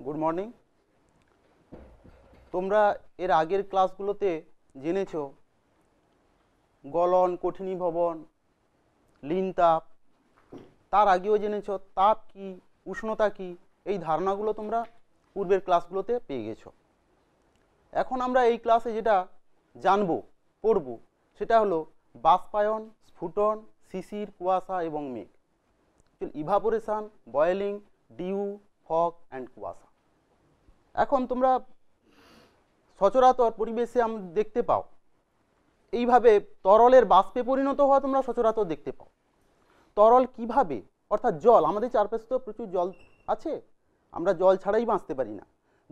Good morning. তোমরা এর আগের ক্লাসগুলোতে জেনেছো গলন, কঠিনীভবন, লীন তাপ, তার আগেও জেনেছো তাপ কি, উষ্ণতা কি, এই ধারণাগুলো তোমরা পূর্বের ক্লাসগুলোতে পেয়ে গেছো। এখন আমরা এই ক্লাসে যেটা জানবো, পড়ব, সেটা হলো বাষ্পায়ন, স্ফুটন, শিশির, কুয়াশা এবং মেঘ। Evaporation, boiling, dew, fog and কুয়াশা। এখন তোমরা সচরাচর পরিবেশে দেখতে পাও এইভাবে তরলের বাষ্পে পরিণত হওয়া তোমরা সচরাচর দেখতে পাও। তরল কিভাবে, অর্থাৎ জল, আমাদের চারপাশে তো প্রচুর জল আছে, আমরা জল ছাড়াই বাঁচতে পারি না।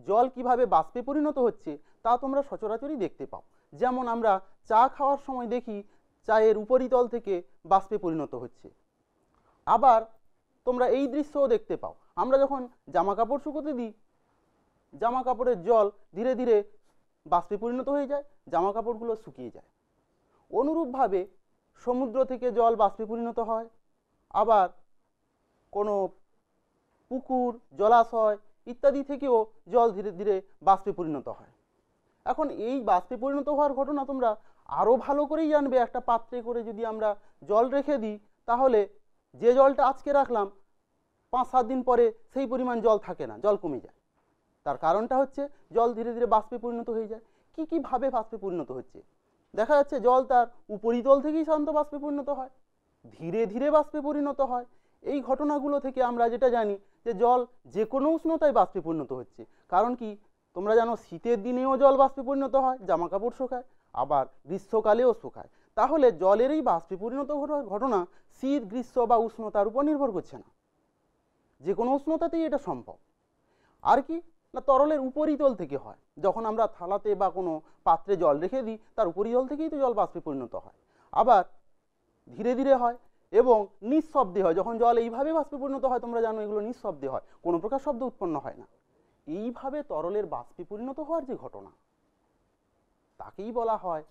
জল কিভাবে বাষ্পে পরিণত হচ্ছে তা তোমরা সচরাচরই দেখতে পাও। যেমন আমরা চা খাওয়ার সময় দেখি চায়ের উপরিতল থেকে বাষ্পে পরিণত হচ্ছে। আবার তোমরা এই দৃশ্যও দেখতে পাও, আমরা যখন জামা কাপড় শুকোতে দিই, জামা কাপড়ের জল ধীরে ধীরে বাষ্পে পরিণত হয়ে যায়, জামা কাপড়গুলো শুকিয়ে যায়। অনুরূপভাবে সমুদ্র থেকে জল বাষ্পে পরিণত হয়, আবার কোনো পুকুর, জলাশয় ইত্যাদি থেকেও জল ধীরে ধীরে বাষ্পে পরিণত হয়। এখন এই বাষ্পে পরিণত হওয়ার ঘটনা তোমরা আরও ভালো করেই জানবে। একটা পাত্রে করে যদি আমরা জল রেখে দিই, তাহলে যে জলটা আজকে রাখলাম 5-7 দিন পরে সেই পরিমাণ জল থাকে না, জল কমে যায়। তার কারণটা হচ্ছে জল ধীরে ধীরে বাষ্পে পরিণত হয়ে যায়। কীভাবে বাষ্পে পরিণত হচ্ছে? দেখা যাচ্ছে জল তার উপরিতল থেকেই শান্ত বাষ্পে পরিণত হয়, ধীরে ধীরে বাষ্পে পরিণত হয়। এই ঘটনাগুলো থেকে আমরা যেটা জানি যে জল যে কোনো উষ্ণতায় বাষ্পে পরিণত হচ্ছে। কারণ কি, তোমরা জানো শীতের দিনেও জল বাষ্পে পরিণত হয়, জামা কাপড় শুকায়, আবার গ্রীষ্মকালেও শুকায়। তাহলে জলের এই বাষ্পে পরিণত ঘটনা শীত, গ্রীষ্ম বা উষ্ণতার উপর নির্ভর করছে না, যে কোনো উষ্ণতাতেই এটা সম্ভব। আর কি না, তরলের উপরিতল থেকে হয়। যখন আমরা থালাতে বা কোনো পাত্রে জল রেখে দিই, তার উপরিতল থেকেই তো জল বাষ্পে পরিণত হয়। আবার ধীরে ধীরে হয় এবং নিঃশব্দে হয়। যখন জল এইভাবে বাষ্পে পরিণত হয়, তোমরা জানো এগুলো নিঃশব্দে হয়, কোনো প্রকার শব্দ উৎপন্ন হয় না। এইভাবে তরলের বাষ্পে পরিণত হওয়ার যে ঘটনা, তাকেই বলা হয়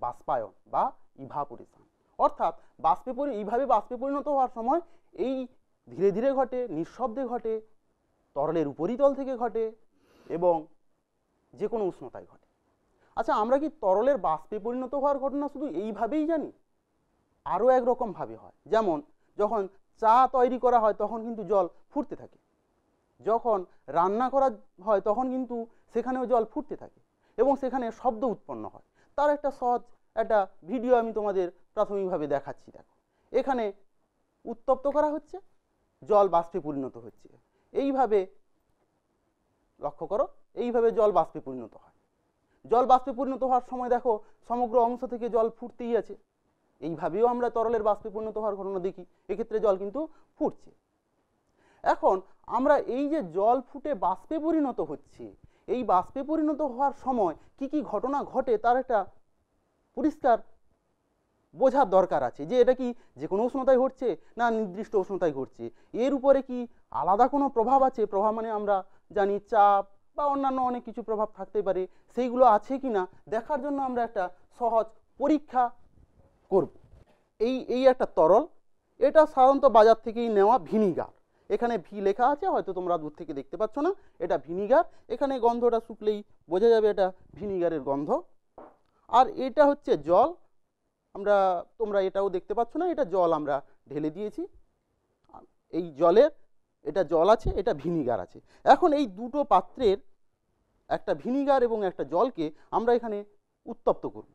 বাষ্পায়ন বা ইভাপোরেশন। অর্থাৎ এইভাবে বাষ্পে পরিণত হওয়ার সময় এই ধীরে ধীরে ঘটে, নিঃশব্দে ঘটে, তরলের উপরিতল থেকে ঘটে এবং যে কোনো উষ্ণতায় ঘটে। আচ্ছা, আমরা কি তরলের বাষ্পে পরিণত হওয়ার ঘটনা শুধু এইভাবেই জানি? আরও একরকমভাবে হয়। যেমন যখন চা তৈরি করা হয় তখন কিন্তু জল ফুটতে থাকে, যখন রান্না করা হয় তখন কিন্তু সেখানেও জল ফুটতে থাকে এবং সেখানে শব্দ উৎপন্ন হয়। তার একটা সহজ একটা ভিডিও আমি তোমাদের প্রাথমিকভাবে দেখাচ্ছি। দেখো, এখানে উত্তপ্ত করা হচ্ছে, জল বাষ্পে পরিণত হচ্ছে। এইভাবে লক্ষ্য করো, এইভাবে জল বাষ্পে পরিণত হয়। জল বাষ্পে পরিণত হওয়ার সময় দেখো সমগ্র অংশ থেকে জল ফুটতেই আছে। এইভাবেও আমরা তরলের বাষ্পে পরিণত হওয়ার ঘটনা দেখি, এক্ষেত্রে জল কিন্তু ফুটছে। এখন আমরা এই যে জল ফুটে বাষ্পে পরিণত হচ্ছে, এই বাষ্পে পরিণত হওয়ার সময় কি কি ঘটনা ঘটে তার একটা পরিষ্কার বোঝার দরকার আছে, যে এটা কি যে কোনো উষ্ণতায় ঘটছে না নির্দিষ্ট উষ্ণতায় ঘটছে। এর উপরে কি আলাদা কোনো প্রভাব আছে? প্রভাব মানে আমরা জানি চাপ বা অন্যান্য অনেক কিছু প্রভাব থাকতে পারে, সেইগুলো আছে কি না দেখার জন্য আমরা একটা সহজ পরীক্ষা করব। এই একটা তরল, এটা সাধারণত বাজার থেকেই নেওয়া ভিনিগার। এখানে ভি লেখা আছে, হয়তো তোমরা দূর থেকে দেখতে পাচ্ছ না, এটা ভিনিগার। এখানে গন্ধটা শুকলেই বোঝা যাবে এটা ভিনিগারের গন্ধ। আর এটা হচ্ছে জল, তোমরা এটাও দেখতে পাচ্ছ না, এটা জল আমরা ঢেলে দিয়েছি। এই জলের এটা জল আছে, এটা ভিনিগার আছে। এখন এই দুটো পাত্রের একটা ভিনিগার এবং একটা জলকে আমরা এখানে উত্তপ্ত করব,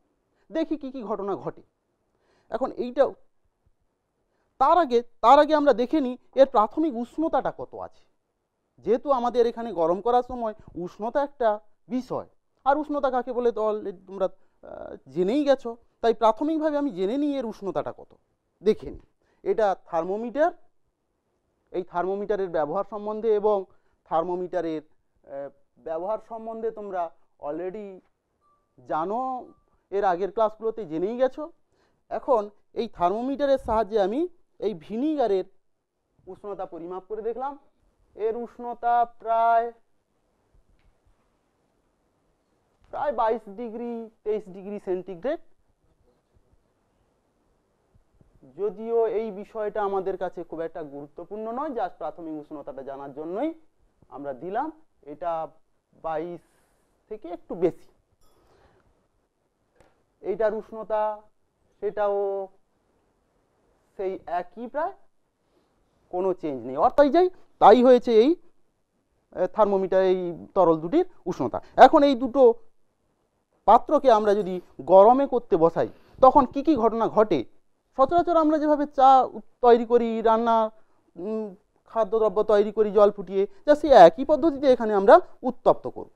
দেখি কি কি ঘটনা ঘটে। এখন এইটা তার আগে আমরা দেখে নিই এর প্রাথমিক উষ্ণতাটা কত আছে। যেহেতু আমাদের এখানে গরম করার সময় উষ্ণতা একটা বিষয়, আর উষ্ণতা কাকে বলে তো তোমরা জেনেই গেছো, তাই প্রাথমিকভাবে আমি জেনে নিই এর উষ্ণতাটা কত। দেখে নিই, এটা থার্মোমিটার। এই থার্মোমিটারের ব্যবহার সম্বন্ধে এবং থার্মোমিটারের ব্যবহার সম্বন্ধে তোমরা অলরেডি জানো, এর আগের ক্লাসগুলোতে জেনেই গেছো। এখন এই থার্মোমিটারের সাহায্যে আমি এই ভিনিগারের উষ্ণতা পরিমাপ করে দেখলাম। এর উষ্ণতা প্রায় 22 ডিগ্রি 23 ডিগ্রি সেন্টিগ্রেড। যদিও এই বিষয়টা আমাদের কাছে খুব একটা গুরুত্বপূর্ণ নয়, জাস্ট প্রাথমিক উষ্ণতাটা জানার জন্যই আমরা দিলাম, এটা 22 থেকে একটু বেশি। এইটার উষ্ণতা সেটাও সেই একই প্রায়, কোনো চেঞ্জ নেই। অর্থাৎ তাই হয়েছে এই থার্মোমিটার এই তরল দুটির উষ্ণতা। এখন এই দুটো পাত্রকে আমরা যদি গরমে করতে বসাই তখন কি কি ঘটনা ঘটে? সচরাচর আমরা যেভাবে চা তৈরি করি, রান্না খাদ্যদ্রব্য তৈরি করি জল ফুটিয়ে, যা সেই একই পদ্ধতিতে এখানে আমরা উত্তপ্ত করব।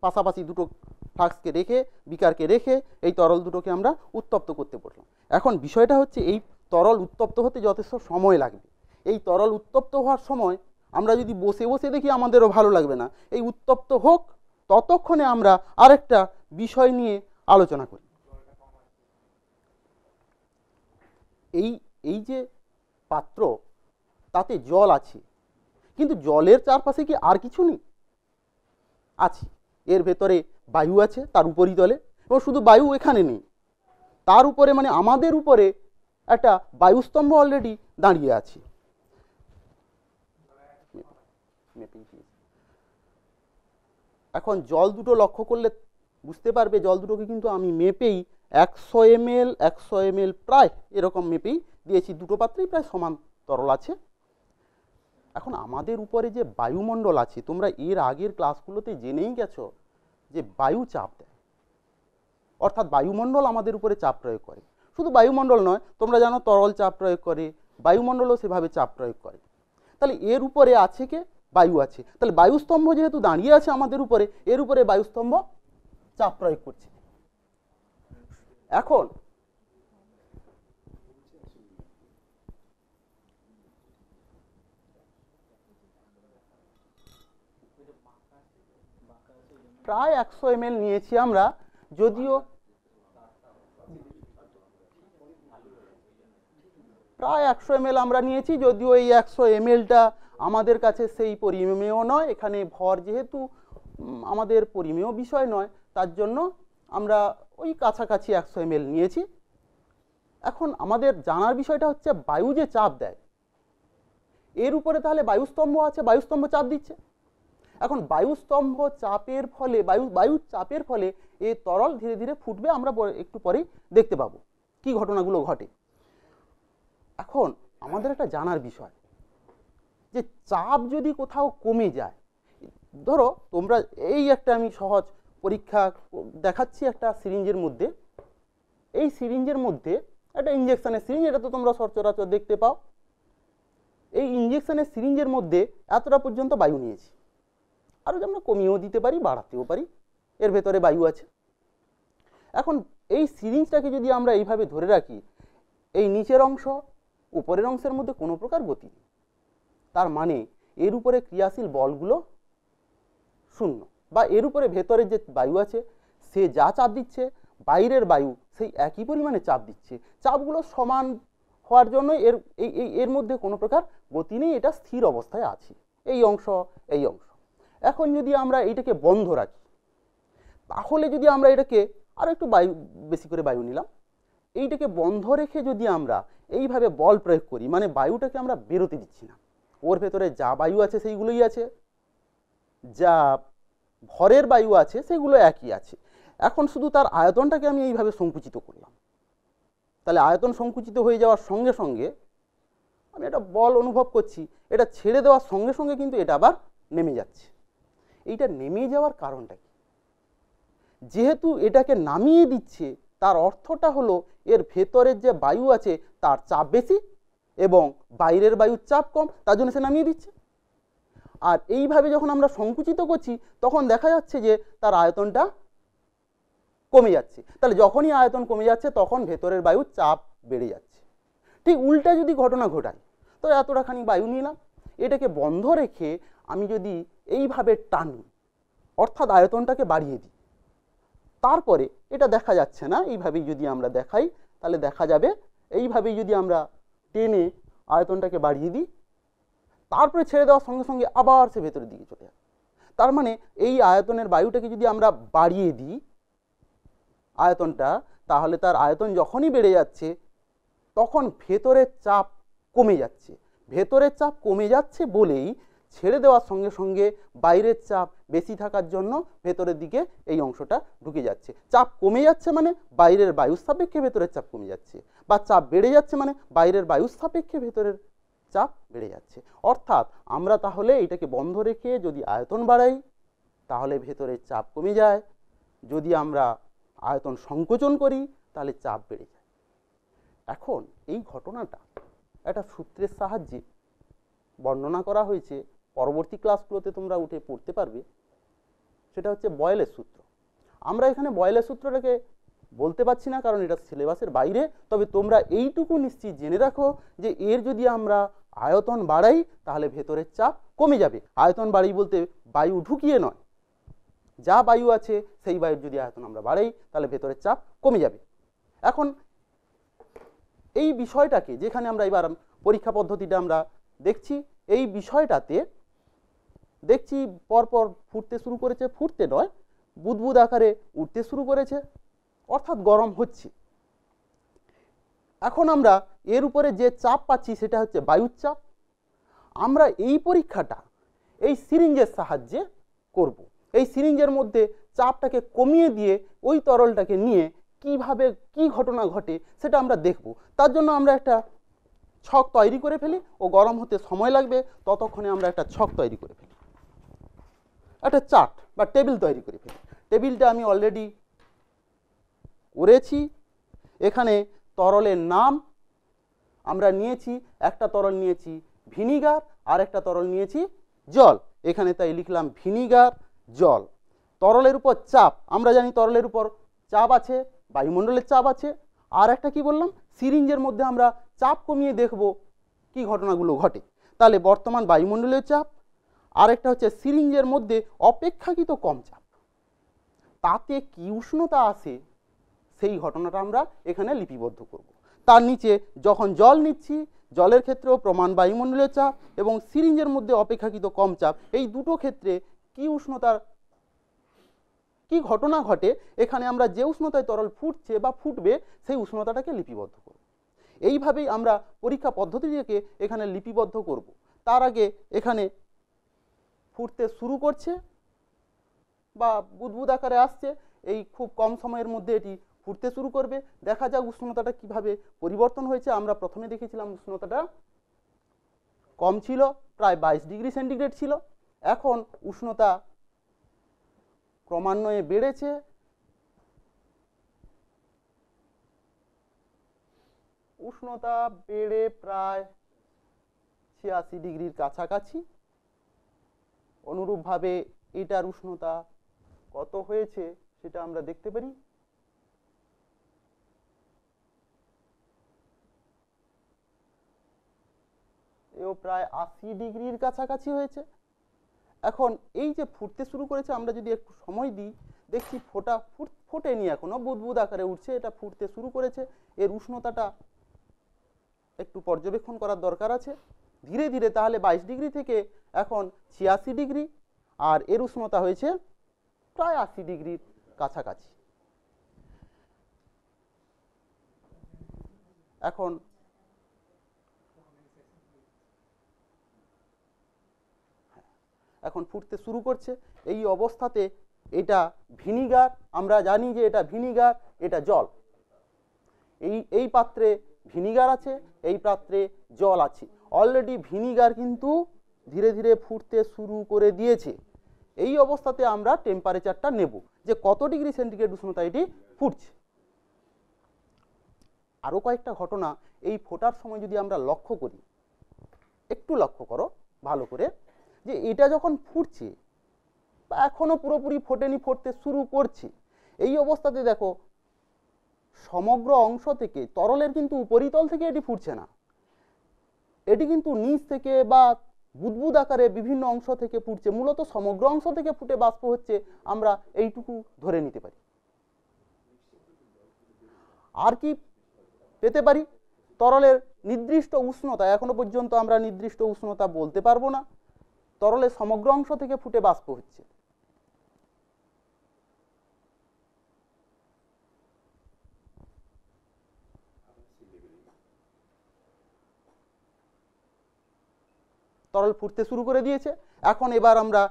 পাশাপাশি দুটো ফ্লাস্ককে রেখে, বিকারকে রেখে এই তরল দুটোকে আমরা উত্তপ্ত করতে বসলাম। এখন বিষয়টা হচ্ছে এই তরল উত্তপ্ত হতে যথেষ্ট সময় লাগবে। এই তরল উত্তপ্ত হওয়ার সময় আমরা যদি বসে বসে দেখি আমাদেরও ভালো লাগবে না। এই উত্তপ্ত হোক, ততক্ষণে আমরা আরেকটা বিষয় নিয়ে আলোচনা করি। এই যে পাত্র, তাতে জল আছে, কিন্তু জলের চারপাশে কি আর কিছু নেই? আছে। এর ভেতরে বায়ু আছে তার উপরিতলে, এবং শুধু বায়ু এখানে নেই, তার উপরে মানে আমাদের উপরে একটা বায়ুস্তম্ভ অলরেডি দাঁড়িয়ে আছে। এখন জল দুটো লক্ষ্য করলে বুঝতে পারবে, জল দুটোকে কিন্তু আমি মেপেই 100 ml 100 ml প্রায় এরকম মেপেই দিয়েছি। দুটো পাত্রেই প্রায় সমান তরল আছে। এখন আমাদের উপরে যে বায়ুমণ্ডল আছে, তোমরা এর আগের ক্লাসগুলোতে জেনেই গেছো যে বায়ু চাপ দেয়, অর্থাৎ বায়ুমণ্ডল আমাদের উপরে চাপ প্রয়োগ করে। শুধু বায়ুমণ্ডল নয়, তোমরা জানো তরল চাপ প্রয়োগ করে, বায়ুমণ্ডলও সেভাবে চাপ প্রয়োগ করে। তাহলে এর উপরে আছে কে? বায়ু আছে। তাহলে বায়ুস্তম্ভ যেহেতু দাঁড়িয়ে আছে আমাদের উপরে, এর উপরে বায়ুস্তম্ভ চাপ প্রয়োগ করছে। এখন প্রায় 100 ml নিয়েছি আমরা, যদিও প্রায় 100 ml আমরা নিয়েছি, যদিও এই 100 mlটা আমাদের কাছে সেই পরিমেয় নয়। এখানে ভর যেহেতু আমাদের পরিমেয় বিষয় নয়, তার জন্য আমরা ওই কাছাকাছি 100 ml নিয়েছি। এখন আমাদের জানার বিষয়টা হচ্ছে বায়ু যে চাপ দেয়, এর উপরে তাহলে বায়ুস্তম্ভ আছে, বায়ুস্তম্ভ চাপ দিচ্ছে। এখন বায়ুস্তম্ভ চাপের ফলে, বায়ুর চাপের ফলে এই তরল ধীরে ধীরে ফুটবে। আমরা একটু পরেই দেখতে পাবো কি ঘটনাগুলো ঘটে। এখন আমাদের একটা জানার বিষয় যে চাপ যদি কোথাও কমে যায়, ধরো তোমরা এই একটা আমি সহজ পরীক্ষা দেখাচ্ছি। একটা সিরিঞ্জের মধ্যে, এই সিরিঞ্জের মধ্যে একটা ইঞ্জেকশনের সিরিঞ্জ, এটা তো তোমরা সচরাচর দেখতে পাও। এই ইঞ্জেকশনের সিরিঞ্জের মধ্যে এতটা পর্যন্ত বায়ু নিয়েছি, আরও যে আমরা কমিয়েও দিতে পারি, বাড়াতেও পারি, এর ভেতরে বায়ু আছে। এখন এই সিরিঞ্জটাকে যদি আমরা এইভাবে ধরে রাখি, এই নিচের অংশ উপরের অংশের মধ্যে কোনো প্রকার গতি নেই, তার মানে এর উপরে ক্রিয়াশীল বলগুলো শূন্য, বা এর উপরে ভেতরে যে বায়ু আছে সে যা চাপ দিচ্ছে, বাইরের বায়ু সেই একই পরিমাণে চাপ দিচ্ছে। চাপগুলো সমান হওয়ার জন্য এর মধ্যে কোনো প্রকার গতি নেই, এটা স্থির অবস্থায় আছে, এই অংশ এই অংশ। এখন যদি আমরা এইটাকে বন্ধ রাখি, তাহলে যদি আমরা এটাকে আরও একটু বেশি করে বায়ু নিলাম, এইটাকে বন্ধ রেখে যদি আমরা এইভাবে বল প্রয়োগ করি, মানে বায়ুটাকে আমরা বেরোতে দিচ্ছি না, ওর ভেতরে যা বায়ু আছে সেইগুলোই আছে, যা ভরের বায়ু আছে সেগুলো একই আছে। এখন শুধু তার আয়তনটাকে আমি এইভাবে সংকুচিত করলাম, তাহলে আয়তন সংকুচিত হয়ে যাওয়ার সঙ্গে সঙ্গে আমি একটা বল অনুভব করছি। এটা ছেড়ে দেওয়ার সঙ্গে সঙ্গে কিন্তু এটা আবার নেমে যাচ্ছে। এইটা নেমে যাওয়ার কারণটা কি? যেহেতু এটাকে নামিয়ে দিচ্ছে, তার অর্থটা হলো এর ভেতরের যে বায়ু আছে তার চাপ বেশি এবং বাইরের বায়ুর চাপ কম, তার জন্য সে নামিয়ে দিচ্ছে। আর এইভাবে যখন আমরা সংকুচিত করছি, তখন দেখা যাচ্ছে যে তার আয়তনটা কমে যাচ্ছে। তাহলে যখনই আয়তন কমে যাচ্ছে, তখন ভেতরের বায়ুর চাপ বেড়ে যাচ্ছে। ঠিক উল্টা যদি ঘটনা ঘটাই, তো এতটাখানি বায়ু নিলাম, এটাকে বন্ধ রেখে আমি যদি এইভাবে টানি, অর্থাৎ আয়তনটাকে বাড়িয়ে দিই, তারপরে এটা দেখা যাচ্ছে না, এইভাবেই যদি আমরা দেখাই তাহলে দেখা যাবে এইভাবেই যদি আমরা টেনে আয়তনটাকে বাড়িয়ে দিই, তারপরে ছেড়ে দেওয়ার সঙ্গে সঙ্গে আবার সে ভেতরের দিকে চলে যাবে। তার মানে এই আয়তনের বায়ুটাকে যদি আমরা বাড়িয়ে দিই আয়তনটা, তাহলে তার আয়তন যখনই বেড়ে যাচ্ছে, তখন ভেতরের চাপ কমে যাচ্ছে। ভেতরের চাপ কমে যাচ্ছে বলেই ছেড়ে দেওয়ার সঙ্গে সঙ্গে বাইরের চাপ বেশি থাকার জন্য ভেতরের দিকে এই অংশটা ঢুকে যাচ্ছে। চাপ কমে যাচ্ছে মানে বাইরের বায়ুর সাপেক্ষে ভেতরের চাপ কমে যাচ্ছে, বা চাপ বেড়ে যাচ্ছে মানে বাইরের বায়ুর সাপেক্ষে ভেতরের চাপ বেড়ে যাচ্ছে। অর্থাৎ আমরা তাহলে এটাকে বন্ধ রেখে যদি আয়তন বাড়াই তাহলে ভেতরের চাপ কমে যায়, যদি আমরা আয়তন সংকোচন করি তাহলে চাপ বেড়ে যায়। এখন এই ঘটনাটা একটা সূত্রের সাহায্যে বর্ণনা করা হয়েছে, পরবর্তী ক্লাসগুলোতে তোমরা উঠে পড়তে পারবে। সেটা হচ্ছে বয়েলের সূত্র। আমরা এখানে বয়েলের সূত্রটাকে বলতে পারছি না কারণ এটা সিলেবাসের বাইরে, তবে তোমরা এইটুকু নিশ্চিত জেনে রাখো যে এর যদি আমরা আয়তন বাড়াই তাহলে ভেতরের চাপ কমে যাবে। আয়তন বাড়াই বলতে বায়ু ঢুকিয়ে নয়, যা বায়ু আছে সেই বায়ুর যদি আয়তন আমরা বাড়াই তাহলে ভেতরের চাপ কমে যাবে। এখন এই বিষয়টাকে যেখানে আমরা এবার পরীক্ষা পদ্ধতিটা আমরা দেখছি, এই বিষয়টাতে দেখছি পরপর ফুটতে শুরু করেছে, ফুটতে নয় বুদবুদ আকারে উঠতে শুরু করেছে, অর্থাৎ গরম হচ্ছে। এখন আমরা এর উপরে যে চাপ পাচ্ছি সেটা হচ্ছে বায়ুর চাপ। আমরা এই পরীক্ষাটা এই সিরিঞ্জের সাহায্যে করব। এই সিরিঞ্জের মধ্যে চাপটাকে কমিয়ে দিয়ে ওই তরলটাকে নিয়ে কিভাবে কি ঘটনা ঘটে সেটা আমরা দেখব। তার জন্য আমরা একটা ছক তৈরি করে ফেলি, ও গরম হতে সময় লাগবে, ততক্ষণে আমরা একটা ছক তৈরি করে ফেলি, একটা চার্ট বা টেবিল তৈরি করে ফেলি। টেবিলটা আমি অলরেডি করেছি। এখানে তরলের নাম আমরা নিয়েছি, একটা তরল নিয়েছি ভিনিগার আর একটা তরল নিয়েছি জল। এখানে তাই লিখলাম ভিনিগার জল। তরলের উপর চাপ, আমরা জানি তরলের উপর চাপ আছে, বায়ুমণ্ডলের চাপ আছে। আর একটা কি বললাম, সিরিঞ্জের মধ্যে আমরা চাপ কমিয়ে দেখব কি ঘটনাগুলো ঘটে। তাহলে বর্তমান বায়ুমণ্ডলের চাপ, আরেকটা হচ্ছে সিরিঞ্জের মধ্যে অপেক্ষাকৃত কম চাপ, তাতে কি উষ্ণতা আসে সেই ঘটনাটা আমরা এখানে লিপিবদ্ধ করব। তার নিচে যখন জল নিচ্ছি, জলের ক্ষেত্রেও প্রমাণ বায়ুমণ্ডলীয় চাপ এবং সিরিঞ্জের মধ্যে অপেক্ষাকৃত কম চাপ, এই দুটো ক্ষেত্রে কি উষ্ণতার কি ঘটনা ঘটে, এখানে আমরা যে উষ্ণতায় তরল ফুটছে বা ফুটবে সেই উষ্ণতাটাকে লিপিবদ্ধ করব। এইভাবেই আমরা পরীক্ষা পদ্ধতিটাকে এখানে লিপিবদ্ধ করব। তার আগে এখানে ফুটতে শুরু করছে বা বুদবুদ আকারে আসছে, এই খুব কম সময়ের মধ্যে এটি ফুটতে শুরু করবে। দেখা যাক উষ্ণতাটা কিভাবে পরিবর্তন হয়েছে। আমরা প্রথমে দেখেছিলাম উষ্ণতাটা কম ছিল, প্রায় 22 ডিগ্রি সেন্টিগ্রেড ছিল। এখন উষ্ণতা ক্রমান্বয়ে বেড়েছে, উষ্ণতা বেড়ে প্রায় 86 ডিগ্রির কাছাকাছি। অনুরূপভাবে এটার উষ্ণতা কত হয়েছে সেটা আমরা দেখতে পারি। এও প্রায় 80 ডিগ্রির কাছাকাছি হয়েছে। এখন এই যে ফুটতে শুরু করেছে, আমরা যদি একটু সময় দিই দেখছি ফোটেনি, এখনো বুদবুদ আকারে উঠছে, এটা ফুটতে শুরু করেছে। এর উষ্ণতাটা একটু পর্যবেক্ষণ করার দরকার আছে ধীরে ধীরে। তাহলে 22 ডিগ্রি থেকে এখন 86 ডিগ্রি, আর এর উষ্ণতা হয়েছে প্রায় 80 ডিগ্রির কাছাকাছি। এখন ফুটতে শুরু করছে। এই অবস্থাতে এটা ভিনিগার, আমরা জানি যে এটা ভিনিগার, এটা জল। এই পাত্রে ভিনিগার আছে, এই পাত্রে জল আছে। অলরেডি ভিনিগার কিন্তু ধীরে ধীরে ফুটতে শুরু করে দিয়েছে। এই অবস্থাতে আমরা টেম্পারেচারটা নেব যে কত ডিগ্রি সেন্টিগ্রেড উষ্ণতা এটি ফুটছে। আরও কয়েকটা ঘটনা এই ফোটার সময় যদি আমরা লক্ষ্য করি, একটু লক্ষ্য করো ভালো করে, যে এটা যখন ফুটছে বা এখনো পুরোপুরি ফোটেনি, ফুটতে শুরু করছে, এই অবস্থাতে দেখো সমগ্র অংশ থেকে তরলের কিন্তু উপরিতল থেকে এটি ফুটছে না, এটি কিন্তু নিচ থেকে বা বুদবুদ আকারে বিভিন্ন অংশ থেকে ফুটছে। মূলত সমগ্র অংশ থেকে ফুটে বাষ্প হচ্ছে, আমরা এইটুকু ধরে নিতে পারি। আর কি পেতে পারি? তরলের নির্দিষ্ট উষ্ণতা, এখনো পর্যন্ত আমরা নির্দিষ্ট উষ্ণতা বলতে পারবো না। তরলের সমগ্র অংশ থেকে ফুটে বাষ্প হচ্ছে। তরল ফুটতে শুরু করে দিয়েছে। এখন এবার আমরা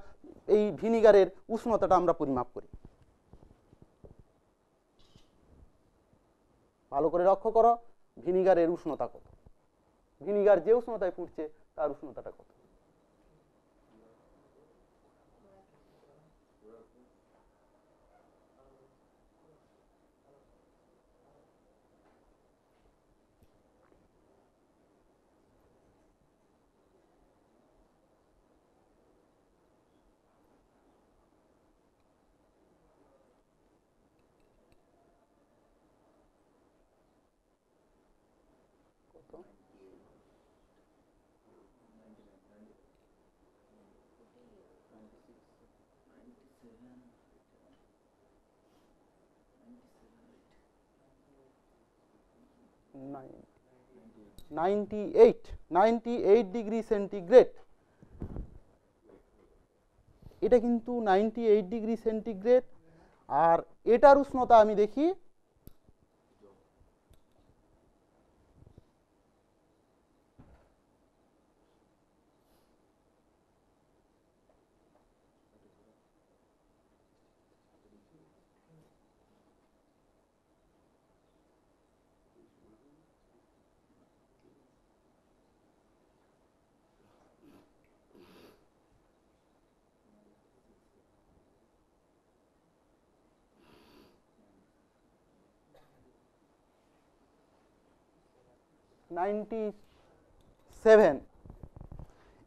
এই ভিনিগারের উষ্ণতাটা আমরা পরিমাপ করি। ভালো করে লক্ষ্য করো ভিনিগারের উষ্ণতা কত, ভিনিগার যে উষ্ণতায় ফুটছে তার উষ্ণতাটা কত। Ninety eight degree centigrade. এটা কিন্তু 98 ডিগ্রি সেন্টিগ্রেড। আর এটার উষ্ণতা আমি দেখি নাইনটি সেভেন।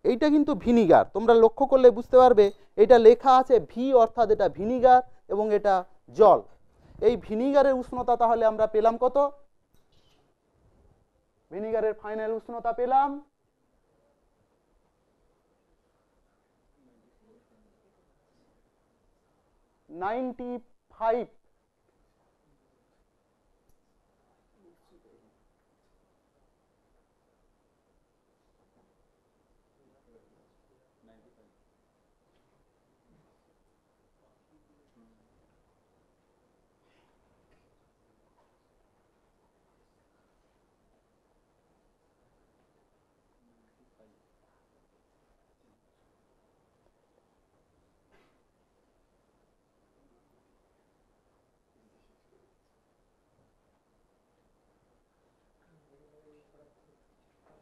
এইটা কিন্তু ভিনিগার, তোমরা লক্ষ্য করলে বুঝতে পারবে এটা লেখা আছে ভি, অর্থাৎ এটা ভিনিগার এবং এটা জল। এই ভিনিগারের উষ্ণতা তাহলে আমরা পেলাম কত? ভিনিগারের ফাইনাল উষ্ণতা পেলাম 95।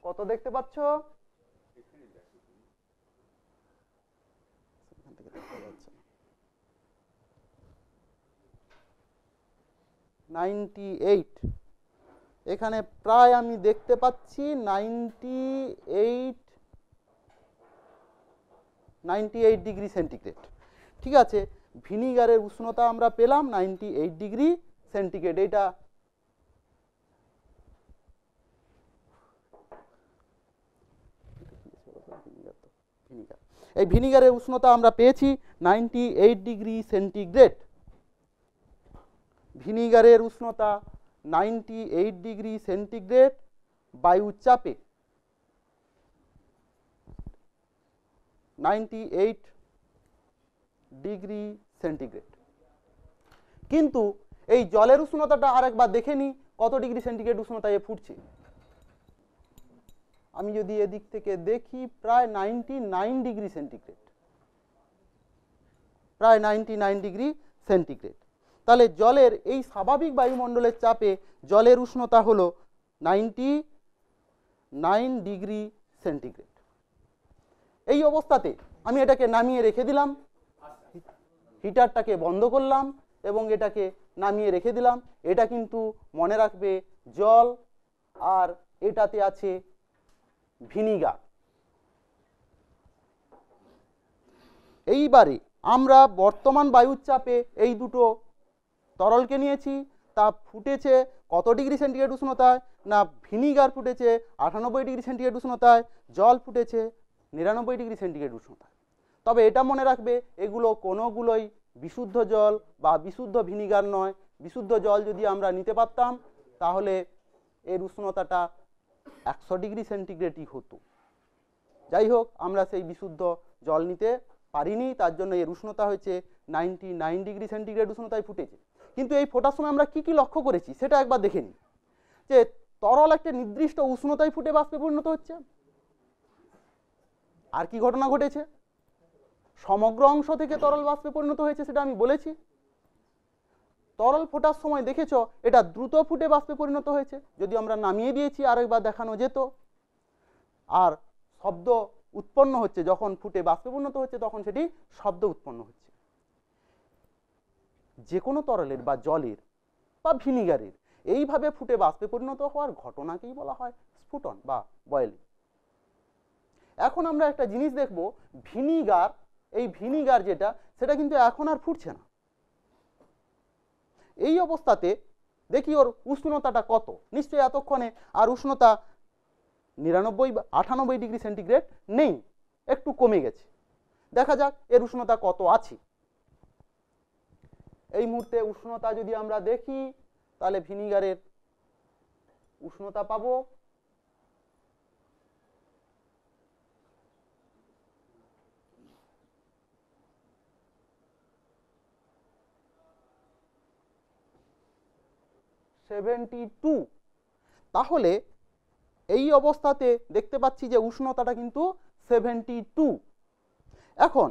কত দেখতে পাচ্ছ? 98। এখানে প্রায় আমি দেখতে পাচ্ছি 98 ডিগ্রি সেন্টিগ্রেড। ঠিক আছে, ভিনিগারের উষ্ণতা আমরা পেলাম 98 ডিগ্রি সেন্টিগ্রেড। এটা এই ভিনিগারের উষ্ণতা আমরা পেয়েছি 98 ডিগ্রি সেন্টিগ্রেড। ভিনিগারের উষ্ণতা 98 ডিগ্রি সেন্টিগ্রেড বায়ুর চাপে 98 ডিগ্রি সেন্টিগ্রেড। কিন্তু এই জলের উষ্ণতাটা আরেকবার দেখে নিই কত ডিগ্রি সেন্টিগ্রেড উষ্ণতায় ফুটছে। আমি যদি এদিক থেকে দেখি প্রায় 99 ডিগ্রি সেন্টিগ্রেড, প্রায় 99 ডিগ্রি সেন্টিগ্রেড। তাহলে জলের এই স্বাভাবিক বায়ুমণ্ডলের চাপে জলের উষ্ণতা হলো 99 ডিগ্রি সেন্টিগ্রেড। এই অবস্থাতে আমি এটাকে নামিয়ে রেখে দিলাম, হিটারটাকে বন্ধ করলাম এবং এটাকে নামিয়ে রেখে দিলাম। এটা কিন্তু মনে রাখবে জল, আর এটাতে আছে ভিনিগার। এইবারে আমরা বর্তমান বায়ুর চাপে এই দুটো তরলকে নিয়েছি, তা ফুটেছে কত ডিগ্রি সেন্টিগ্রেড উষ্ণতায়? না, ভিনিগার ফুটেছে 98 ডিগ্রি সেন্টিগ্রেড উষ্ণতায়, জল ফুটেছে 99 ডিগ্রি সেন্টিগ্রেড উষ্ণতায়। তবে এটা মনে রাখবে এগুলো কোনোগুলোই বিশুদ্ধ জল বা বিশুদ্ধ ভিনিগার নয়। বিশুদ্ধ জল যদি আমরা নিতে পারতাম তাহলে এর উষ্ণতাটা 100 ডিগ্রি সেন্টিগ্রেডই হতো। যাই হোক, আমরা সেই বিশুদ্ধ জল নিতে পারিনি, তার জন্য এর উষ্ণতা হয়েছে 99 ডিগ্রি সেন্টিগ্রেড উষ্ণতায় ফুটেছে। কিন্তু এই ফোটার সময় আমরা কি কি লক্ষ্য করেছি সেটা একবার দেখে নিই। যে তরল একটা নির্দিষ্ট উষ্ণতায় ফুটে বাষ্পে পরিণত হচ্ছে, আর কি ঘটনা ঘটেছে? সমগ্র অংশ থেকে তরল বাষ্পে পরিণত হয়েছে, সেটা আমি বলেছি। তরল ফোটার সময় দেখেছ এটা দ্রুত ফুটে বাষ্পে পরিণত হয়েছে, যদি আমরা নামিয়ে দিয়েছি আরেকবার দেখানো যেত। আর শব্দ উৎপন্ন হচ্ছে, যখন ফুটে বাষ্পে পরিণত হচ্ছে তখন সেটি শব্দ উৎপন্ন হচ্ছে। যে কোনো তরলের বা জলের বা ভিনিগারের এইভাবে ফুটে বাষ্পে পরিণত হওয়ার ঘটনাকেই বলা হয় স্ফুটন বা বয়েলিং। এখন আমরা একটা জিনিস দেখব, ভিনিগার, এই ভিনিগার যেটা, সেটা কিন্তু এখন আর ফুটছে না। এই অবস্থাতে দেখি ওর উষ্ণতাটা কত। নিশ্চয়ই এতক্ষণে আর উষ্ণতা 99 বা 98 ডিগ্রি সেন্টিগ্রেড নেই, একটু কমে গেছে। দেখা যাক এর উষ্ণতা কত আছে। এই মুহূর্তে উষ্ণতা যদি আমরা দেখি, তাহলে ভিনিগারের উষ্ণতা পাবো 72। তাহলে এই অবস্থাতে দেখতে পাচ্ছি যে উষ্ণতাটা কিন্তু 72। এখন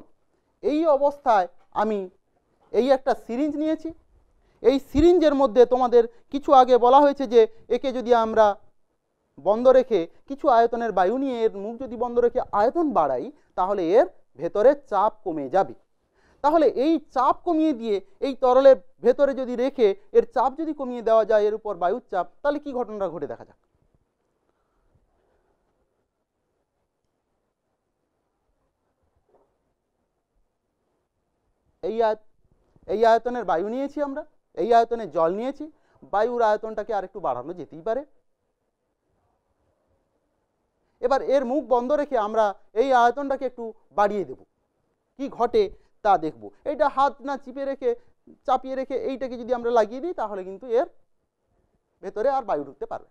এই অবস্থায় আমি এই একটা সিরিঞ্জ নিয়েছি। এই সিরিঞ্জের মধ্যে তোমাদের কিছু আগে বলা হয়েছে যে একে যদি আমরা বন্ধ রেখে কিছু আয়তনের বায়ু নিয়ে এর মুখ যদি বন্ধ রেখে আয়তন বাড়াই, তাহলে এর ভেতরে চাপ কমে যাবে। তাহলে এই চাপ কমিয়ে দিয়ে এই তরলের ভেতরে যদি রেখে এর চাপ যদি কমিয়ে দেওয়া যায় এর উপর বায়ুর চাপ, তাহলে কি ঘটনাটা ঘটে দেখা যাক। এই আয়তনের বায়ু নিয়েছি আমরা, এই আয়তনের জল নিয়েছি, বায়ুর আয়তনটাকে আরেকটু বাড়ানো যেতেই পারে। এবার এর মুখ বন্ধ রেখে আমরা এই আয়তনটাকে একটু বাড়িয়ে দেব, কি ঘটে তা দেখব। এইটা হাত না চাপিয়ে রেখে এইটাকে যদি আমরা লাগিয়ে দিই, তাহলে কিন্তু এর ভেতরে আর বায়ু ঢুকতে পারবে।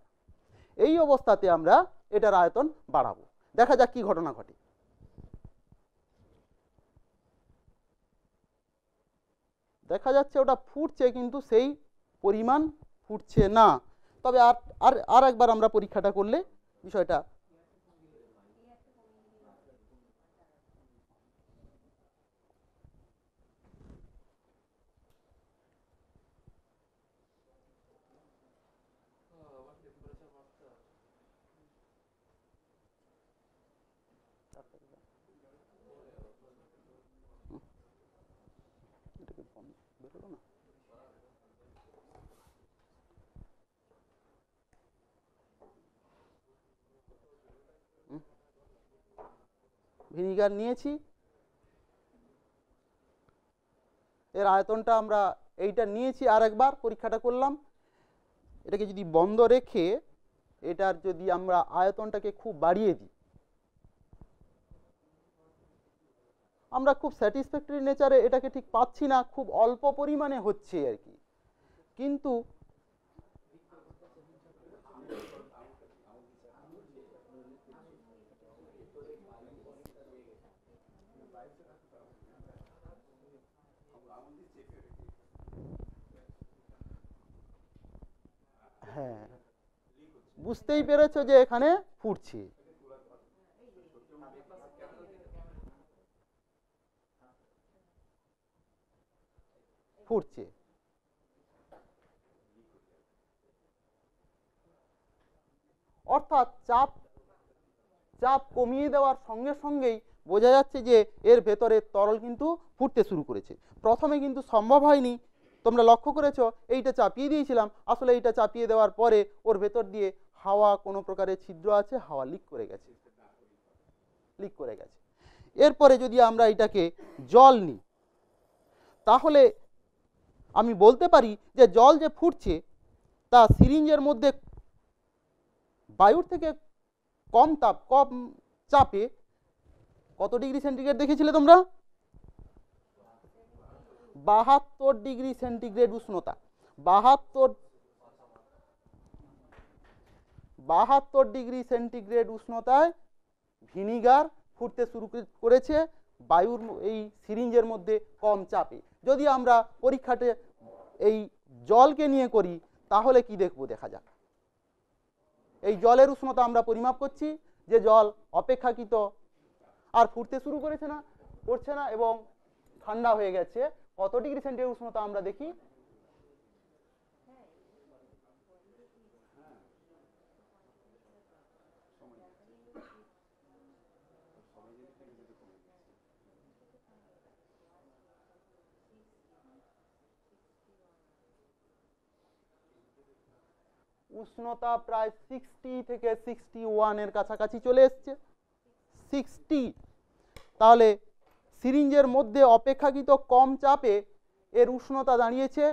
এই অবস্থাতে আমরা এটার আয়তন বাড়াবো, দেখা যাক কি ঘটনা ঘটে। দেখা যাচ্ছে ওটা ফুটছে, কিন্তু সেই পরিমাণ ফুটছে না। তবে আর একবার আমরা পরীক্ষাটা করলে বিষয়টা ভিনিগার নিয়েছি, এর আয়তনটা আমরা এইটা নিয়েছি, আর একবার পরীক্ষাটা করলাম। এটাকে যদি বন্ধ রেখে এটার যদি আমরা আয়তনটাকে খুব বাড়িয়ে দিই, আমরা খুব স্যাটিসফ্যাক্টরি নেচারে এটাকে ঠিক পাচ্ছি না, খুব অল্প পরিমাণে হচ্ছে আর কি। কিন্তু হ্যাঁ, বুঝতেই পেরেছো যে এখানে ফুটছে। ফুটছে অর্থাৎ চাপ কমিয়ে দেওয়ার সঙ্গে সঙ্গেই বোঝা যাচ্ছে যে এর ভেতরে তরল কিন্তু ফুটতে শুরু করেছে। প্রথমে কিন্তু সম্ভব হয়নি, তোমরা লক্ষ্য করেছো এইটা চাপিয়ে দিয়েছিলাম, আসলে এইটা চাপিয়ে দেওয়ার পরে ওর ভেতর দিয়ে হাওয়া, কোনো প্রকারের ছিদ্র আছে, হাওয়া লিক করে গেছে। এরপরে যদি আমরা এটাকে জল নিই, তাহলে আমি বলতে পারি যে জল যে ফুটছে তা সিরিঞ্জের মধ্যে বায়ুর থেকে কম চাপে কত ডিগ্রি সেন্টিগ্রেড দেখেছিলে তোমরা? 72 ডিগ্রি সেন্টিগ্রেড উষ্ণতা। 72 ডিগ্রি সেন্টিগ্রেড উষ্ণতায় ভিনিগার ফুটতে শুরু করেছে বায়ুর এই সিরিঞ্জের মধ্যে কম চাপে। যদি আমরা পরীক্ষাতে এই জলকে নিয়ে করি, তাহলে কি দেখব দেখা যাক। এই জলের উষ্ণতা আমরা পরিমাপ করছি, যে জল অপেক্ষাকৃত আর ফুটতে শুরু করেছে না, করছে না, এবং ঠান্ডা হয়ে গেছে। কত ডিগ্রি সেন্টিগ্রেড উষ্ণতা আমরা দেখি, উষ্ণতা প্রায় 60 থেকে 61 এর কাছাকাছি চলে এসছে। 60। তাহলে সিরিঞ্জের মধ্যে অপেক্ষাকৃত কম চাপে এর উষ্ণতা দাঁড়িয়েছে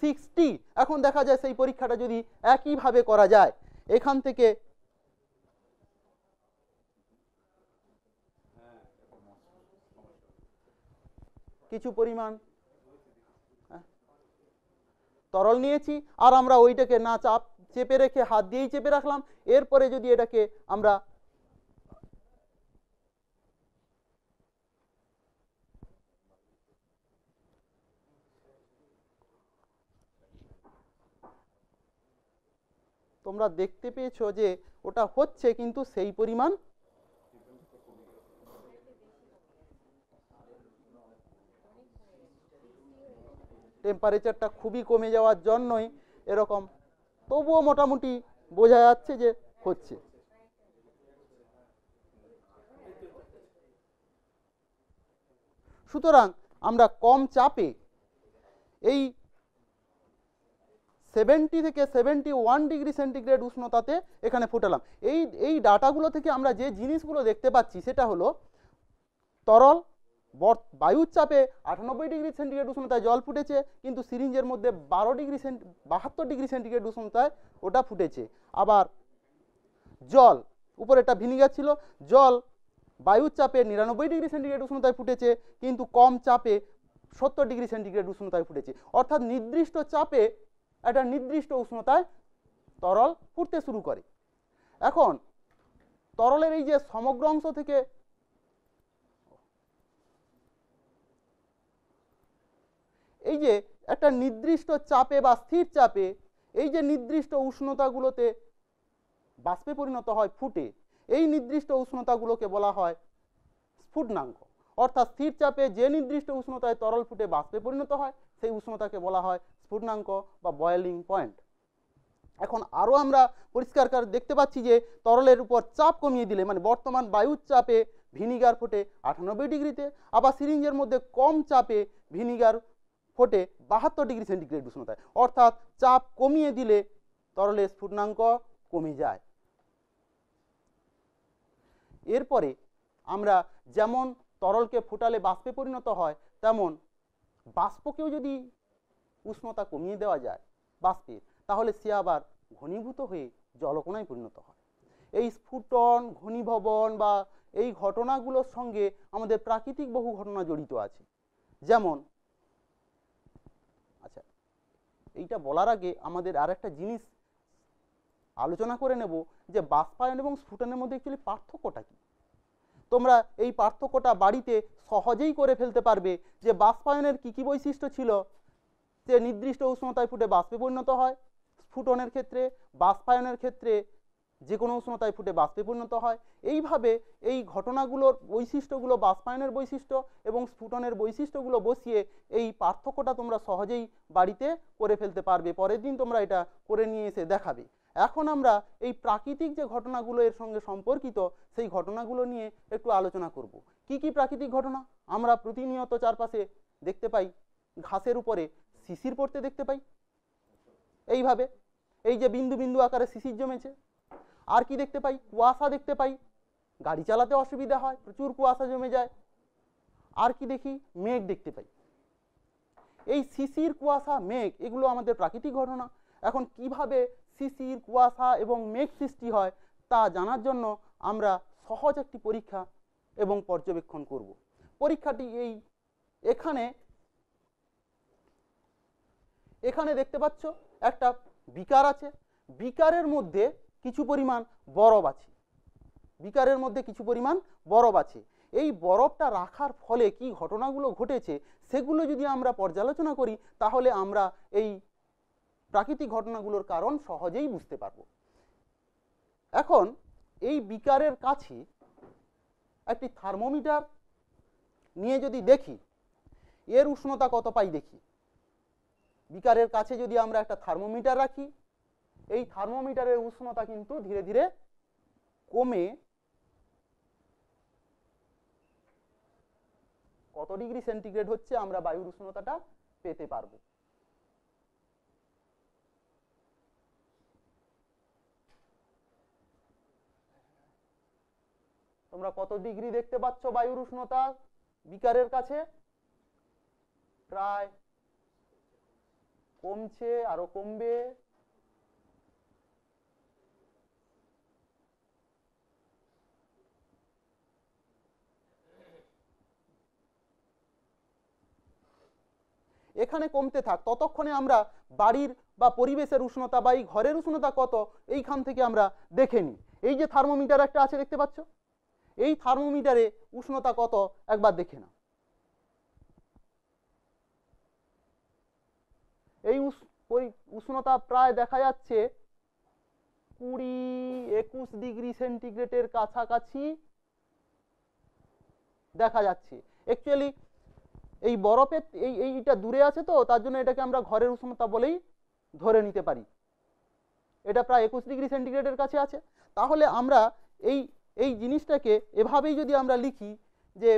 60। এখন দেখা যায় সেই পরীক্ষাটা যদি একইভাবে করা যায়, এখান থেকে কিছু পরিমাণ তরল নিয়েছি, আর আমরা ওইটাকে না চাপ চেপে রেখে হাত দিয়েই চেপে রাখলাম। এরপরে যদি এটাকে আমরা তোমরা দেখতে পেয়েছো যে ওটা হচ্ছে, কিন্তু সেই পরিমাণ টেম্পারেচারটা খুবই কমে যাওয়ার জন্যই এরকম, তবুও মোটামুটি বোঝা যাচ্ছে যে হচ্ছে। সুতরাং আমরা কম চাপে এই 70 থেকে 71 ডিগ্রি সেন্টিগ্রেড উষ্ণতাতে এখানে ফুটালাম। এই ডাটাগুলো থেকে আমরা যে জিনিসগুলো দেখতে পাচ্ছি সেটা হলো তরল বায়ুর চাপে 98 ডিগ্রি সেন্টিগ্রেড উষ্ণতায় জল ফুটেছে, কিন্তু সিরিঞ্জের মধ্যে 72 ডিগ্রি সেন্টিগ্রেড উষ্ণতায় ওটা ফুটেছে। আবার জল, উপরেটা ভিনিগার ছিল, জল বায়ুর চাপে 99 ডিগ্রি সেন্টিগ্রেড উষ্ণতায় ফুটেছে, কিন্তু কম চাপে 70 ডিগ্রি সেন্টিগ্রেড উষ্ণতায় ফুটেছে। অর্থাৎ নির্দিষ্ট চাপে একটা নির্দিষ্ট উষ্ণতায় তরল ফুটতে শুরু করে। এখন তরলের এই যে সমগ্র অংশ থেকে এই যে একটা নির্দিষ্ট চাপে বা স্থির চাপে এই যে নির্দিষ্ট উষ্ণতাগুলোতে বাষ্পে পরিণত হয় ফুটে, এই নির্দিষ্ট উষ্ণতাগুলোকে বলা হয় স্ফুটনাঙ্ক। অর্থাৎ স্থির চাপে যে নির্দিষ্ট উষ্ণতায় তরল ফুটে বাষ্পে পরিণত হয় সেই উষ্ণতাকে বলা হয় স্ফুটনাঙ্ক বা বয়েলিং পয়েন্ট। এখন আরও আমরা পরিষ্কার করে দেখতে পাচ্ছি যে তরলের উপর চাপ কমিয়ে দিলে, মানে বর্তমান বায়ুর চাপে ভিনিগার ফোটে 98 ডিগ্রিতে, আবার সিরিঞ্জের মধ্যে কম চাপে ভিনিগার ফোটে 72 ডিগ্রি সেন্টিগ্রেড উষ্ণতায়। অর্থাৎ চাপ কমিয়ে দিলে তরলের স্ফুটনাঙ্ক কমে যায়। এরপরে আমরা যেমন তরলকে ফুটালে বাষ্পে পরিণত হয়, তেমন বাষ্পকেও যদি উষ্ণতা কমিয়ে দেওয়া যায় বাষ্পের, তাহলে সে আবার ঘনীভূত হয়ে জলকণায় পরিণত হয়। এই স্ফুটন, ঘনীভবন বা এই ঘটনাগুলোর সঙ্গে আমাদের প্রাকৃতিক বহু ঘটনা জড়িত আছে। যেমন, আচ্ছা, এইটা বলার আগে আমাদের আর একটা জিনিস আলোচনা করে নেব যে বাষ্পায়ন এবং স্ফুটনের মধ্যে অ্যাকচুয়ালি পার্থক্যটা কি। তোমরা এই পার্থক্যটা বাড়িতে সহজেই করে ফেলতে পারবে যে বাষ্পায়নের কি কি বৈশিষ্ট্য ছিল। যে নির্দিষ্ট উষ্ণতায় ফুটে বাষ্পে পরিণত হয় স্ফুটনের ক্ষেত্রে, বাষ্পায়নের ক্ষেত্রে যে কোনো উষ্ণতায় ফুটে বাষ্পে পরিণত হয়। এইভাবে এই ঘটনাগুলোর বৈশিষ্ট্যগুলো, বাষ্পায়নের বৈশিষ্ট্য এবং স্ফুটনের বৈশিষ্ট্যগুলো বসিয়ে এই পার্থক্যটা তোমরা সহজেই বাড়িতে করে ফেলতে পারবে। পরের দিন তোমরা এটা করে নিয়ে এসে দেখাবে। এখন আমরা এই প্রাকৃতিক যে ঘটনাগুলো এর সঙ্গে সম্পর্কিত সেই ঘটনাগুলো নিয়ে একটু আলোচনা করব। কি কি প্রাকৃতিক ঘটনা আমরা প্রতিনিয়ত চারপাশে দেখতে পাই? ঘাসের উপরে শিশির পড়তে দেখতে পাই, এইভাবে এই যে বিন্দু বিন্দু আকারে শিশির জমেছে। আর কি দেখতে পাই? কুয়াশা দেখতে পাই, গাড়ি চালাতে অসুবিধা হয়, প্রচুর কুয়াশা জমে যায়। আর কি দেখি? মেঘ দেখতে পাই। এই শিশির, কুয়াশা, মেঘ এগুলো আমাদের প্রাকৃতিক ঘটনা। এখন কিভাবে শিশির, কুয়াশা এবং মেঘ সৃষ্টি হয় তা জানার জন্য আমরা সহজ একটি পরীক্ষা এবং পর্যবেক্ষণ করব। পরীক্ষাটি এখানে দেখতে পাচ্ছ একটা বিকার আছে, বিকারের মধ্যে কিছু পরিমাণ বরফ আছে, বিকারের মধ্যে কিছু পরিমাণ বরফ আছে। এই বরফটা রাখার ফলে কি ঘটনাগুলো ঘটেছে সেগুলো যদি আমরা পর্যালোচনা করি তাহলে আমরা এই প্রাকৃতিক ঘটনাগুলোর কারণ সহজেই বুঝতে পারব। এখন এই বিকারের কাছে একটি থার্মোমিটার নিয়ে যদি দেখি এর উষ্ণতা কত পাই দেখি। বিকারের কাছে যদি আমরা একটা থার্মোমিটার রাখি, এই থার্মোমিটারের উষ্ণতা কিন্তু ধীরে ধীরে কমে কত ডিগ্রি সেন্টিগ্রেড হচ্ছে আমরা বায়ুর উষ্ণতাটা পেতে পারবো। তোমরা কত ডিগ্রি দেখতে পাচ্ছ বায়ুর উষ্ণতা বিকারের কাছে? প্রায় কমছে, আরো কমবে। এখানে কমতে থাক, ততক্ষণে আমরা বাড়ির বা পরিবেশের উষ্ণতা বা এই ঘরের উষ্ণতা কত এইখান থেকে আমরা দেখে নিই। এই যে থার্মোমিটার একটা আছে দেখতে পাচ্ছ, এই থার্মোমিটারে উষ্ণতা কত একবার দেখে নাও। এই উষ্ণতা প্রায় দেখা যাচ্ছে 20-21 ডিগ্রি সেন্টিগ্রেডের কাছাকাছি দেখা যাচ্ছে। অ্যাকচুয়ালি এই বরফের এইটা দূরে আছে তো তার জন্য এটাকে আমরা ঘরের উষ্ণতা বলেই ধরে নিতে পারি। এটা প্রায় 21 ডিগ্রি সেন্টিগ্রেডের কাছে আছে। তাহলে আমরা এই এই জিনিসটাকে এভাবেই যদি আমরা লিখি যে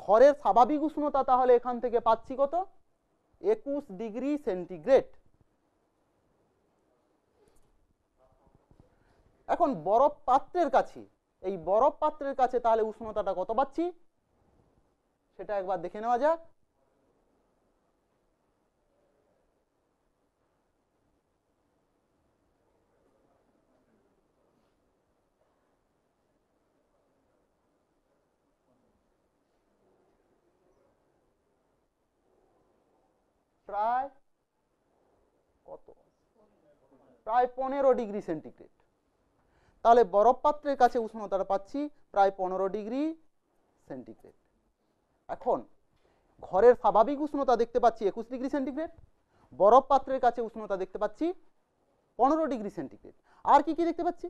ঘরের স্বাভাবিক উষ্ণতা, তাহলে এখান থেকে পাচ্ছি কত? 21 ডিগ্রি সেন্টিগ্রেড। এখন বরফ পাত্রের কাছে, এই বরফ পাত্রের কাছে তাহলে উষ্ণতাটা কত পাচ্ছি সেটা একবার দেখে নেওয়া যাক। প্রায় কত? প্রায় 15 ডিগ্রি সেন্টিগ্রেড। তাহলে বরফ পাত্রের কাছে উষ্ণতাটা পাচ্ছি প্রায় 15 ডিগ্রি সেন্টিগ্রেড। এখন ঘরের স্বাভাবিক উষ্ণতা দেখতে পাচ্ছি 21 ডিগ্রি সেন্টিগ্রেড, বরফ পাত্রের কাছে উষ্ণতা দেখতে পাচ্ছি 15 ডিগ্রি সেন্টিগ্রেড। আর কি কি দেখতে পাচ্ছি?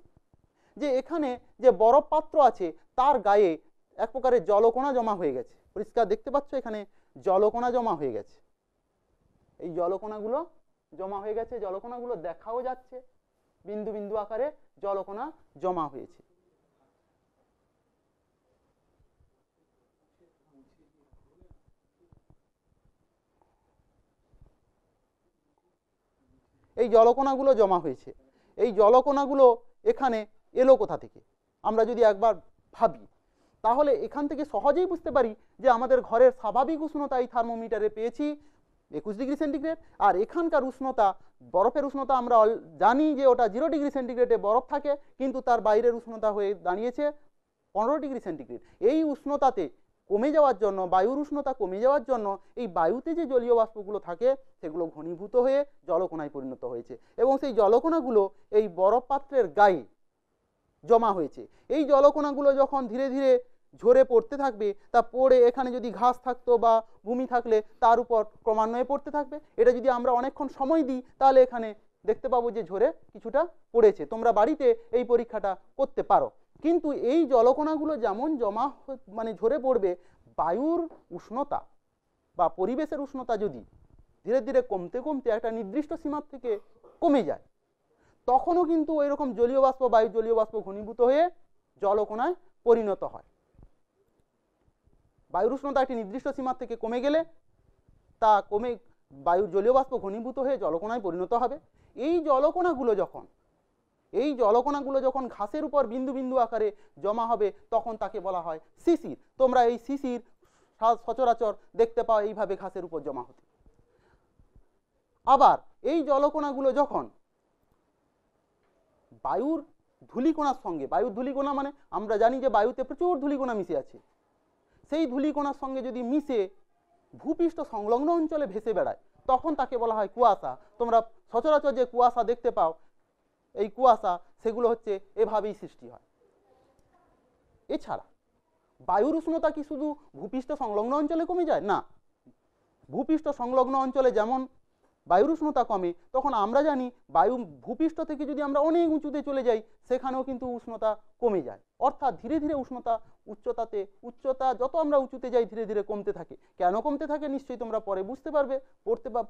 যে এখানে যে বরফ পাত্র আছে তার গায়ে এক প্রকারের জলকণা জমা হয়ে গেছে। পরিষ্কার দেখতে পাচ্ছ এখানে জলকণা জমা হয়ে গেছে। এই জলকণাগুলো জমা হয়ে গেছে, জলকণাগুলো দেখাও যাচ্ছে, বিন্দু বিন্দু আকারে জলকণা জমা হয়েছে। এই জলকণাগুলো জমা হয়েছে, এই জলকণাগুলো এখানে এলো কোথা থেকে আমরা যদি একবার ভাবি, তাহলে এখান থেকে সহজেই বুঝতে পারি যে আমাদের ঘরের স্বাভাবিক উষ্ণতা এই থার্মোমিটারে পেয়েছি 21 ডিগ্রি সেন্টিগ্রেড। আর এখানকার উষ্ণতা, বরফের উষ্ণতা আমরা জানি যে ওটা 0 ডিগ্রি সেন্টিগ্রেডে বরফ থাকে, কিন্তু তার বাইরের উষ্ণতা হয়ে দাঁড়িয়েছে 15 ডিগ্রি সেন্টিগ্রেড। এই উষ্ণতাতে কমে যাওয়ার জন্য, বায়ুর উষ্ণতা কমে যাওয়ার জন্য এই বায়ুতে যে জলীয় বাষ্পগুলো থাকে সেগুলো ঘনীভূত হয়ে জলকণায় পরিণত হয়েছে, এবং সেই জলকণাগুলো এই বরফ পাত্রের গায়ে জমা হয়েছে। এই জলকণাগুলো যখন ধীরে ধীরে ঝরে পড়তে থাকবে, তা পড়ে এখানে যদি ঘাস থাকতো বা ভূমি থাকলে তার উপর ক্রমান্বয়ে পড়তে থাকবে। এটা যদি আমরা অনেকক্ষণ সময় দিই তাহলে এখানে দেখতে পাবো যে ঝরে কিছুটা পড়েছে। তোমরা বাড়িতে এই পরীক্ষাটা করতে পারো। কিন্তু এই জলকণাগুলো যেমন মানে ঝরে পড়বে, বায়ুর উষ্ণতা বা পরিবেশের উষ্ণতা যদি ধীরে ধীরে কমতে কমতে একটা নির্দিষ্ট সীমার থেকে কমে যায়, তখনও কিন্তু ওই রকম জলীয় বাষ্প, বায়ু জলীয় বাষ্প ঘনীভূত হয়ে জলকণায় পরিণত হয়। বায়ুর উষ্ণতা একটি নির্দিষ্ট সীমার থেকে কমে গেলে তা কমে বায়ুর জলীয় বাষ্প ঘনীভূত হয়ে জলকণায় পরিণত হবে। এই জলকণাগুলো যখন ঘাসের উপর বিন্দু বিন্দু আকারে জমা হবে তখন তাকে বলা হয় শিশির। তোমরা এই শিশির সচরাচর দেখতে পাও এইভাবে ঘাসের উপর জমা হতে। আবার এই জলকণাগুলো যখন বায়ুর ধূলিকণার সঙ্গে, বায়ুর ধূলিকণা মানে আমরা জানি যে বায়ুতে প্রচুর ধূলিকণা মিশে আছে, সেই ধূলিকণার সঙ্গে যদি মিশে ভূপৃষ্ঠ সংলগ্ন অঞ্চলে ভেসে বেড়ায় তখন তাকে বলা হয় কুয়াশা। তোমরা সচরাচর যে কুয়াশা দেখতে পাও, এই কুয়াশা সেগুলো হচ্ছে এভাবেই সৃষ্টি হয়। এছাড়া বায়ুর উষ্ণতা কি শুধু ভূপৃষ্ঠ সংলগ্ন অঞ্চলে কমে যায়? না, ভূপৃষ্ঠ সংলগ্ন অঞ্চলে যেমন বায়ুর উষ্ণতা কমে, তখন আমরা জানি বায়ু ভূপৃষ্ঠ থেকে যদি আমরা অনেক উঁচুতে চলে যাই সেখানেও কিন্তু উষ্ণতা কমে যায়। অর্থাৎ ধীরে ধীরে উচ্চতা যত আমরা উঁচুতে যাই ধীরে ধীরে কমতে থাকে। কেন কমতে থাকে নিশ্চয়ই তোমরা পরে বুঝতে পারবে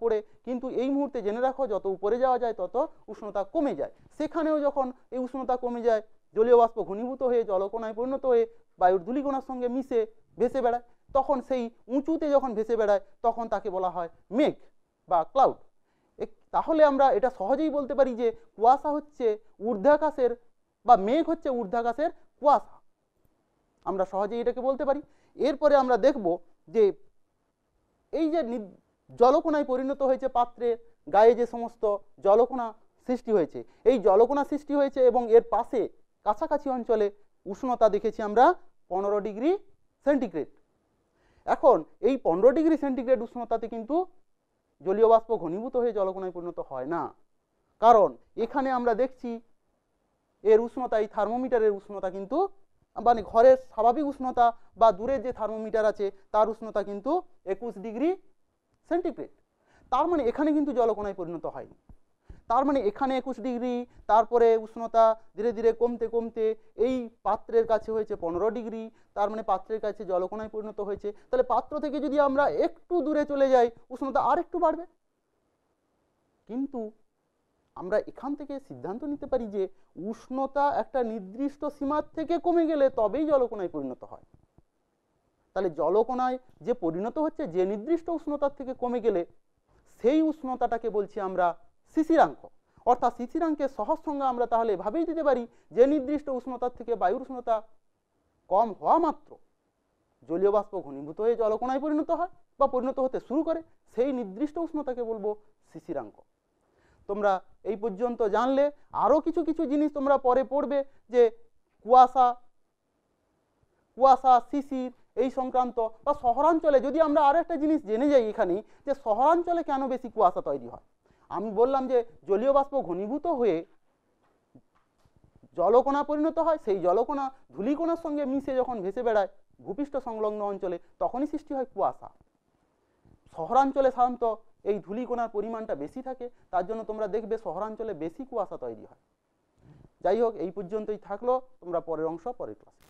পড়ে, কিন্তু এই মুহূর্তে জেনে রাখো যত উপরে যাওয়া যায় তত উষ্ণতা কমে যায়। সেখানেও যখন এই উষ্ণতা কমে যায়, জলীয় বাষ্প ঘনীভূত হয়ে জলকণায় পরিণত হয়ে বায়ুর ধূলিকণার সঙ্গে মিশে ভেসে বেড়ায়, তখন সেই উঁচুতে যখন ভেসে বেড়ায় তখন তাকে বলা হয় মেঘ বা ক্লাউড। তাহলে আমরা এটা সহজেই বলতে পারি যে কুয়াশা হচ্ছে ঊর্ধ্বাকাশের বা মেঘ হচ্ছে ঊর্ধ্বাকাশের কুয়াশা, আমরা সহজেই এটাকে বলতে পারি। এরপরে আমরা দেখব যে এই যে জলকণায় পরিণত হয়েছে, পাত্রের গায়ে যে সমস্ত জলকণা সৃষ্টি হয়েছে, এই জলকণা সৃষ্টি হয়েছে এবং এর পাশে কাছাকাছি অঞ্চলে উষ্ণতা দেখেছি আমরা 15 ডিগ্রি সেন্টিগ্রেড। এখন এই 15 ডিগ্রি সেন্টিগ্রেড উষ্ণতাতে কিন্তু জলীয় বাষ্প ঘনীভূত হয়ে জলকণায় পরিণত হয় না, কারণ এখানে আমরা দেখছি এর উষ্ণতা, এই থার্মোমিটারের উষ্ণতা কিন্তু মানে ঘরের স্বাভাবিক উষ্ণতা বা দূরের যে থার্মোমিটার আছে তার উষ্ণতা কিন্তু 21 ডিগ্রি সেন্টিগ্রেড। তার মানে এখানে কিন্তু জলকণায় পরিণত হয়নি। তার মানে এখানে 21 ডিগ্রি, তারপরে উষ্ণতা ধীরে ধীরে কমতে কমতে এই পাত্রের কাছে হয়েছে 15 ডিগ্রি, তার মানে পাত্রের কাছে জলকণায় পরিণত হয়েছে। তাহলে পাত্র থেকে যদি আমরা একটু দূরে চলে যাই উষ্ণতা আর একটু বাড়বে। কিন্তু আমরা এখান থেকে সিদ্ধান্ত নিতে পারি যে উষ্ণতা একটা নির্দিষ্ট সীমার থেকে কমে গেলে তবেই জলকণায় পরিণত হয়। তাহলে জলকণায় যে পরিণত হচ্ছে যে নির্দিষ্ট উষ্ণতার থেকে কমে গেলে সেই উষ্ণতাটাকে বলছি আমরা শিশিরাঙ্ক। অর্থাৎ শিশিরাঙ্কের সহজ সংজ্ঞা আমরা তাহলে এভাবেই দিতে পারি, যে নির্দিষ্ট উষ্ণতার থেকে বায়ুর উষ্ণতা কম হওয়া মাত্র জলীয় বাষ্প ঘনীভূত হয়ে জলকণায় পরিণত হয় বা পরিণত হতে শুরু করে, সেই নির্দিষ্ট উষ্ণতাকে বলবো শিশিরাঙ্ক। তোমরা এই পর্যন্ত জানলে। আরও কিছু কিছু জিনিস তোমরা পরে পড়বে, যে কুয়াশা, শিশির এই সংক্রান্ত, বা শহরাঞ্চলে যদি আমরা আরও একটা জিনিস জেনে যাই এখানে, যে শহরাঞ্চলে কেন বেশি কুয়াশা তৈরি হয়। আমি বললাম যে জলীয় বাষ্প ঘনীভূত হয়ে জলকণা পরিণত হয়, সেই জলকণা ধূলিকণার সঙ্গে মিশে যখন ভেসে বেড়ায় ভূপৃষ্ঠ সংলগ্ন অঞ্চলে তখনই সৃষ্টি হয় কুয়াশা। শহরাঞ্চলে সাধারণত এই ধূলিকণার পরিমাণটা বেশি থাকে, তার জন্য তোমরা দেখবে শহরাঞ্চলে বেশি কুয়াশা তৈরি হয়। যাই হোক, এই পর্যন্তই থাকলো, তোমরা পরের অংশ পরের ক্লাসে।